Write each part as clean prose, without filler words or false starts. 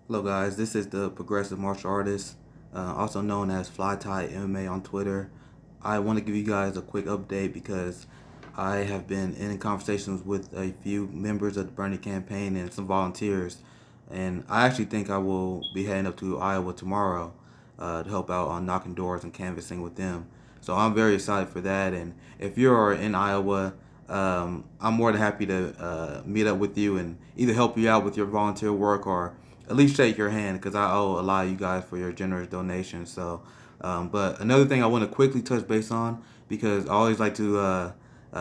Hello, guys. This is the Progressive Martial Artist, also known as Fly Tie MMA on Twitter. I want to give you guys a quick update because I have been in conversations with a few members of the Bernie campaign and some volunteers, and I actually think I will be heading up to Iowa tomorrow to help out on knocking doors and canvassing with them. So I'm very excited for that. And if you're in Iowa, I'm more than happy to meet up with you and either help you out with your volunteer work or at least shake your hand because I owe a lot of you guys for your generous donations. But another thing I want to quickly touch base on because I always like to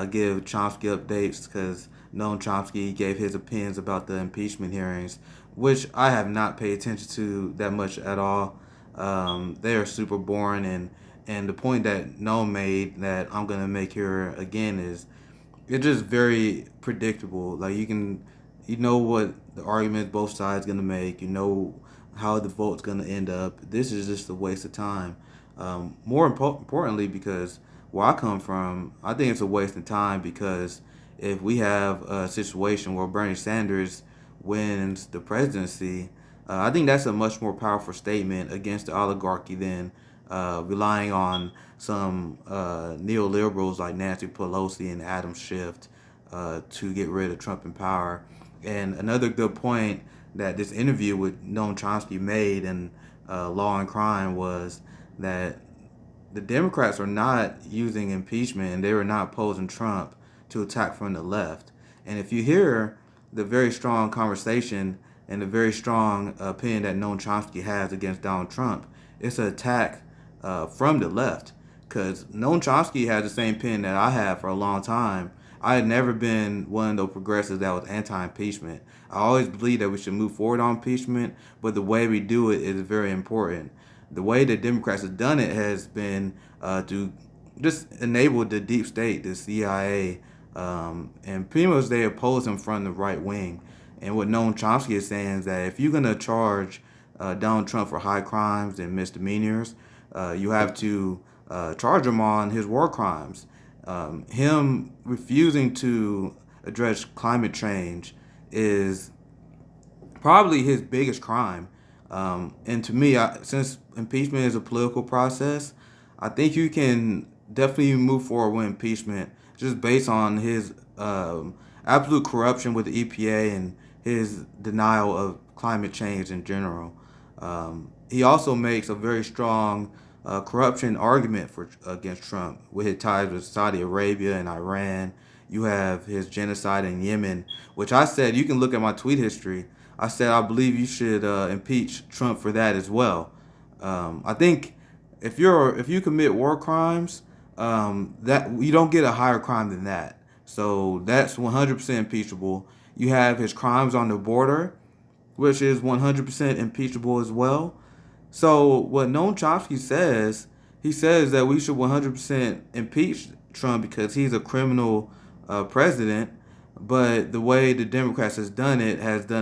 give Chomsky updates because Noam Chomsky gave his opinions about the impeachment hearings, which I have not paid attention to that much at all. They are super boring, and the point that Noam made that I'm gonna make here again is it's just very predictable. Like you know what the argument both sides gonna make. You know how the vote's gonna end up. This is just a waste of time. Importantly, because where I come from, I think it's a waste of time because if we have a situation where Bernie Sanders wins the presidency, I think that's a much more powerful statement against the oligarchy than relying on some neoliberals like Nancy Pelosi and Adam Schiff to get rid of Trump in power. And another good point that this interview with Noam Chomsky made in Law and Crime was that the Democrats are not using impeachment and they were not opposing Trump to attack from the left. And if you hear the very strong conversation and the very strong opinion that Noam Chomsky has against Donald Trump, it's an attack from the left. Because Noam Chomsky has the same opinion that I have for a long time. I had never been one of those progressives that was anti-impeachment. I always believed that we should move forward on impeachment, but the way we do it is very important. The way the Democrats have done it has been to just enable the deep state, the CIA, and pretty much they oppose him from the right wing. And what Noam Chomsky is saying is that if you're going to charge Donald Trump for high crimes and misdemeanors, you have to charge him on his war crimes. Him refusing to address climate change is probably his biggest crime. And to me, since impeachment is a political process, I think you can definitely move forward with impeachment just based on his absolute corruption with the EPA and his denial of climate change in general. He also makes a very strong corruption argument for against Trump with his ties with Saudi Arabia and Iran. You have his genocide in Yemen, which I said you can look at my tweet history. I said I believe you should impeach Trump for that as well. I think if you commit war crimes, that you don't get a higher crime than that. So that's 100% impeachable. You have his crimes on the border, which is 100% impeachable as well. So what Noam Chomsky says, he says that we should 100% impeach Trump because he's a criminal president. But the way the Democrats has done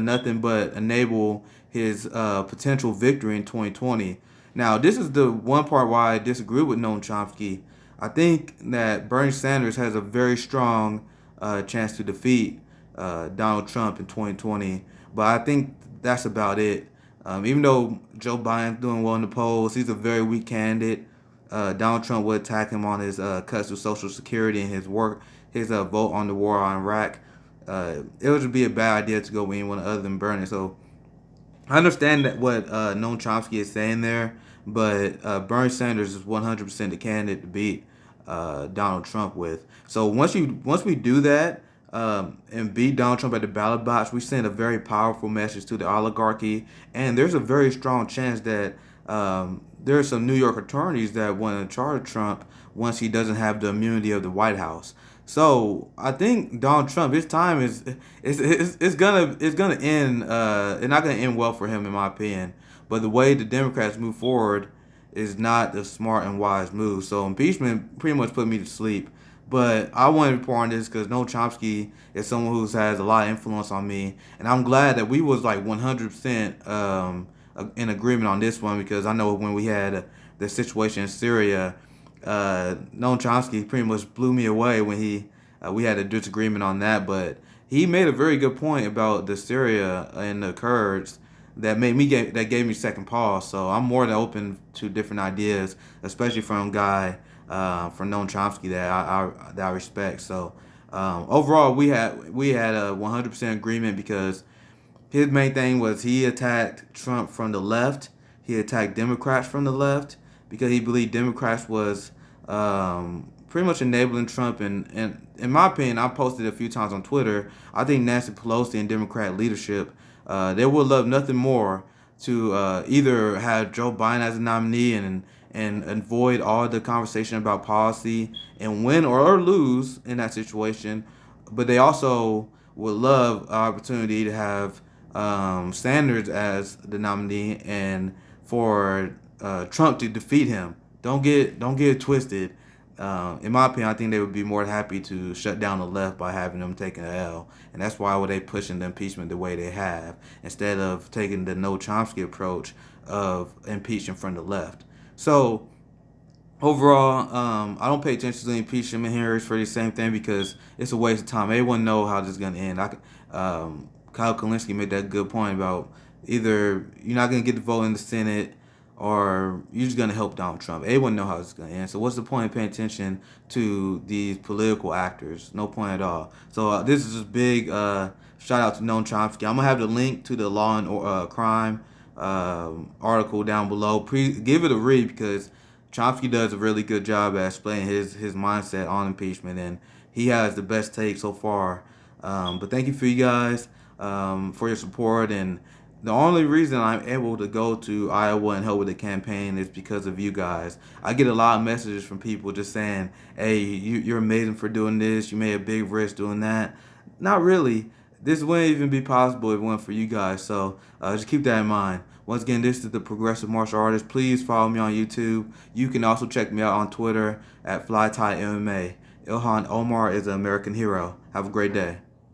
nothing but enable his potential victory in 2020. Now, this is the one part why I disagree with Noam Chomsky. I think that Bernie Sanders has a very strong chance to defeat Donald Trump in 2020, but I think that's about it. Even though Joe Biden's doing well in the polls, he's a very weak candidate. Donald Trump would attack him on his cuts to Social Security and his vote on the war on Iraq. It would be a bad idea to go with anyone other than Bernie. So I understand that what Noam Chomsky is saying there, but Bernie Sanders is 100% the candidate to beat Donald Trump with. So once we do that and beat Donald Trump at the ballot box, we send a very powerful message to the oligarchy, and there's a very strong chance that there are some New York attorneys that want to charge Trump once he doesn't have the immunity of the White House. So I think Donald Trump, his time it's gonna end. It's not gonna end well for him, in my opinion. But the way the Democrats move forward is not the smart and wise move. So impeachment pretty much put me to sleep. But I wanted to report on this because Noam Chomsky is someone who has a lot of influence on me, and I'm glad that we was like 100% in agreement on this one because I know when we had the situation in Syria, Noam Chomsky pretty much blew me away when we had a disagreement on that. But he made a very good point about the Syria and the Kurds. that gave me second pause. So I'm more than open to different ideas, especially from a guy from Noam Chomsky that I respect. So overall, we had a 100% agreement because his main thing was he attacked Trump from the left. He attacked Democrats from the left because he believed Democrats was pretty much enabling Trump. And in my opinion, I posted a few times on Twitter. I think Nancy Pelosi and Democrat leadership, they would love nothing more to either have Joe Biden as a nominee and avoid all the conversation about policy and win or lose in that situation. But they also would love an opportunity to have Sanders as the nominee and for Trump to defeat him. Don't get it twisted. In my opinion, I think they would be more happy to shut down the left by having them taking an L, and that's why they pushing the impeachment the way they have instead of taking the no Chomsky approach of impeaching from the left. So overall, I don't pay attention to the impeachment hearings for the same thing because it's a waste of time. Everyone know how this is gonna end. Kyle Kalinske made that good point about either you're not gonna get the vote in the Senate or you're just gonna help Donald Trump. Everyone know how it's gonna end. So what's the point of paying attention to these political actors? No point at all. So this is just big shout out to Noam Chomsky. I'm gonna have the link to the Law and Crime article down below. Give it a read because Chomsky does a really good job at explaining his mindset on impeachment, and he has the best take so far. But thank you for you guys for your support, and the only reason I'm able to go to Iowa and help with the campaign is because of you guys. I get a lot of messages from people just saying, "Hey, you're amazing for doing this. You made a big risk doing that." Not really. This wouldn't even be possible if it weren't for you guys. So just keep that in mind. Once again, this is the Progressive Martial Artist. Please follow me on YouTube. You can also check me out on Twitter at FlyTieMMA. Ilhan Omar is an American hero. Have a great day.